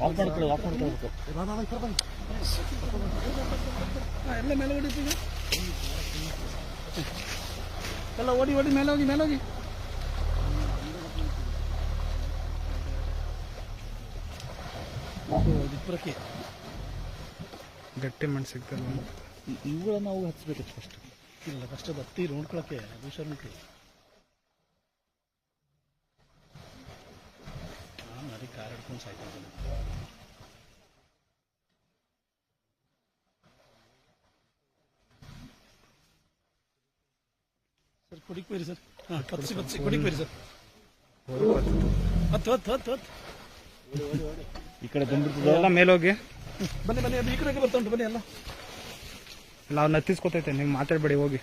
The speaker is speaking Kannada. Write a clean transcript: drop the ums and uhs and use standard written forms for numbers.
ಆಫ್ ಮಾಡ್ಕೊಳ್ಳೋದು ಎಲ್ಲ ಮೇಲೆ ಹೊಡಿತೀವಿ ಎಲ್ಲ ಓಡಿ ಮೇಲೆ ಹೋಗಿ ಇಬ್ಬರಕ್ಕೆ ಗಟ್ಟಿ ಮಣ್ಣು ಸಿಗ್ತಲ್ಲ ಇವುಗಳನ್ನ ನಾವು ಹಚ್ಚಬೇಕು ಫಸ್ಟ್. ಇಲ್ಲ ಫಸ್ಟ್ ಅದು ಹತ್ತಿ ನೋಡ್ಕೊಳಕ್ಕೆ ಹುಷಾರು ಉಂಟು. ನಾನು ಅದಕ್ಕೆ ಕಾರ್ ಹಿಡ್ಕೊಂಡು ಸಾಯ್ತಾ ಇದ್ದೀನಿ. ಸರ್ ಕೊಡಿಗೆ ಬೈರಿ ಸರ್. ಹಾಂ ಬತ್ಸಿ ಕೊಡಿಗೆ ಬೈರಿ ಸರ್. ಹತ್ತು ಈ ಕಡೆ ಬಂದ್ಬಿಡ್ತದೆ ಎಲ್ಲ ಮೇಲೋಗಿ ಬನ್ನಿ ಅದು ಈ ಕಡೆಗೆ ಬರ್ತಾ ಉಂಟು. ಬನ್ನಿ ಎಲ್ಲ ನಾವು ನತ್ತಿಸ್ಕೊತೈತೆ ನೀವು ಮಾತಾಡಬೇಡಿ ಹೋಗಿ.